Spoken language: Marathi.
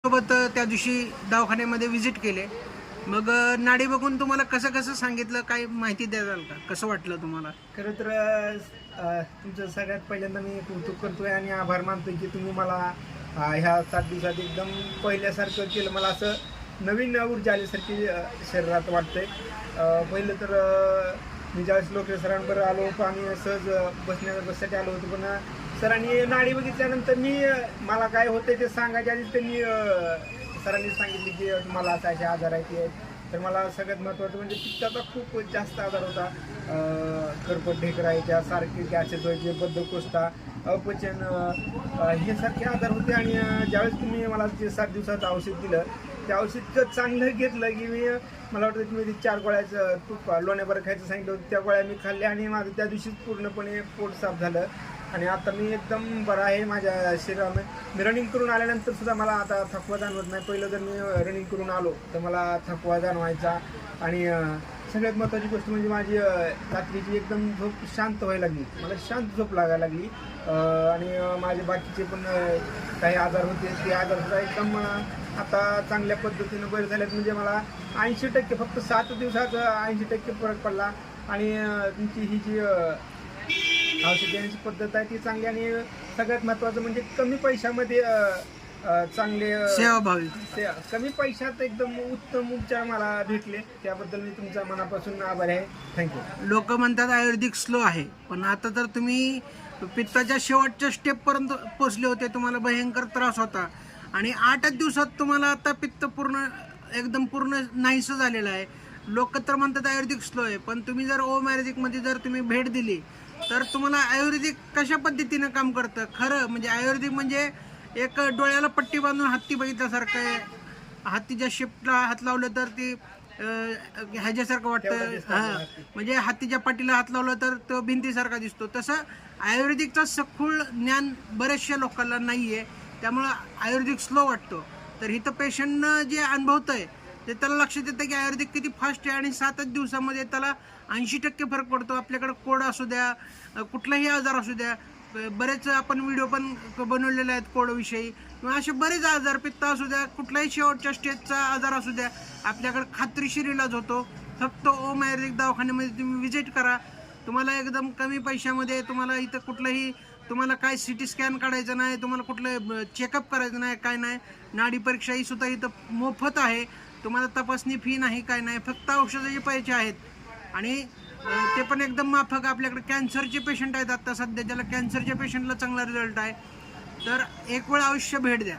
सोबत त्या दिवशी दवाखान्यामध्ये व्हिजिट केले. मग नाडी बघून तुम्हाला कसं कसं सांगितलं, काही माहिती द्याल का? कसं वाटलं तुम्हाला? खरं तर तुमचं सगळ्यात पहिल्यांदा मी कौतुक करतोय आणि आभार मानतोय की तुम्ही मला ह्या 7 दिवसात एकदम पहिल्यासारखं केलं. मला असं नवीन ऊर्जा आल्यासारखी शरीरात वाटतंय. पहिलं तर मी ज्यावेळेस लोकेश सरांबरोबर आलो होतो, आम्ही सहज बसण्यासाठी आलो होतो, पण सरांनी नाडी बघितल्यानंतर मला काय होतं ते सांगायच्या आधीच त्यांनी सरांनी सांगितले की तुम्हाला असे आजार आहेत ते. तर मला सगळ्यात महत्त्वाचं म्हणजे पित्ताचा खूप जास्त आजार होता. करपट ढेकरायच्या, सारखे गॅसेस व्हायचे, बद्धकोष्ठा, अपचन, हे सारखे आजार होते. आणि ज्यावेळेस तुम्ही मला ते 7 दिवसाचं औषध दिलं, ते औषध इतकं चांगलं घेतलं की मला वाटतं की मी ते 4 गोळ्याचं तूप लोण्याबरोबर खायचं सांगितलं होतं, त्या गोळ्या मी खाल्ल्या आणि माझं त्या दिवशीच पूर्णपणे पोट साफ झालं. आणि आता मी एकदम बरा आहे माझ्या शरीरामध्ये. मी रनिंग करून आल्यानंतर सुद्धा मला आता थकवा जाणवत नाही. पहिलं जर मी रनिंग करून आलो तर मला थकवा जाणवायचा. आणि सगळ्यात महत्त्वाची गोष्ट म्हणजे माझी रात्रीची एकदम झोप शांत व्हायला लागली, मला शांत झोप लागायला लागली. आणि माझे बाकीचे पण काही आजार होते, ते आजारसुद्धा एकदम आता चांगल्या पद्धतीनं बरे झालेत. म्हणजे मला 80% फक्त 7 दिवसात 80% फरक पडला. आणि तुमची ही जी औषध देण्याची पद्धत आहे ती चांगली. आणि सगळ्यात महत्त्वाचं म्हणजे कमी पैशामध्ये चांगले सेवाभावी, कमी पैशात एकदम उत्तम उपचार मला भेटले. त्याबद्दल मी तुमच्या मनापासून आभारी आहे. थँक्यू. लोक म्हणतात आयुर्वेदिक स्लो आहे, पण आता तर तुम्ही पित्ताच्या शेवटच्या स्टेपपर्यंत पोचले होते. तुम्हाला भयंकर त्रास होता आणि 8च दिवसात तुम्हाला आता पित्त एकदम पूर्ण नाहीसं झालेलं आहे. लोक तर म्हणतात आयुर्वेदिक स्लो आहे, पण तुम्ही जर ओम आयुर्वेदिकमध्ये जर तुम्ही भेट दिली तर तुम्हाला आयुर्वेदिक कशा पद्धतीनं काम करतं. खरं म्हणजे आयुर्वेदिक म्हणजे एक डोळ्याला पट्टी बांधून हत्ती बघितल्यासारखं आहे. हत्तीच्या शेपला हात लावलं तर ती ह्याच्यासारखं वाटतं. हां, म्हणजे हत्तीच्या पाठीला हात लावला तर तो भिंतीसारखा दिसतो. तसं आयुर्वेदिकचं सखोल ज्ञान बऱ्याचशा लोकांना नाही आहे, त्यामुळं आयुर्वेदिक स्लो वाटतो. तर इथं पेशंटनं जे अनुभवतं आहे ते त्याला लक्षात येतं की आयुर्वेदिक किती फास्ट आहे. आणि 7च दिवसामध्ये त्याला 80% फरक पडतो. आपल्याकडं कोड असू द्या, कुठलाही आजार असू द्या, बरेच आपण व्हिडिओ पण बनवलेले आहेत कोडविषयी, किंवा असे बरेच आजार, पित्त असू द्या, कुठलाही शेवटच्या स्टेजचा आजार असू द्या, आपल्याकडे खात्रीशीर इलाज होतो. फक्त ओम आयुर्वेदिक दवाखान्यामध्ये तुम्ही व्हिजिट करा. तुम्हाला एकदम कमी पैशामध्ये तुम्हाला इथं कुठलंही तुम्हाला काय CT स्कॅन काढायचं नाही, तुम्हाला कुठलं चेकअप करायचं नाही, काय नाही. नाडी परीक्षा ही सुद्धा इथं मोफत आहे. तुम्हाला तपासणी फी नाही, काय नाही. फक्त औषधाचे पैसे आहेत आणि ते पण एकदम माफक. आपल्याकडे कॅन्सरचे पेशंट आहेत आता सध्या, ज्याला कॅन्सरच्या पेशंटला चांगला रिझल्ट आहे. तर एक वेळ अवश्य भेट द्या.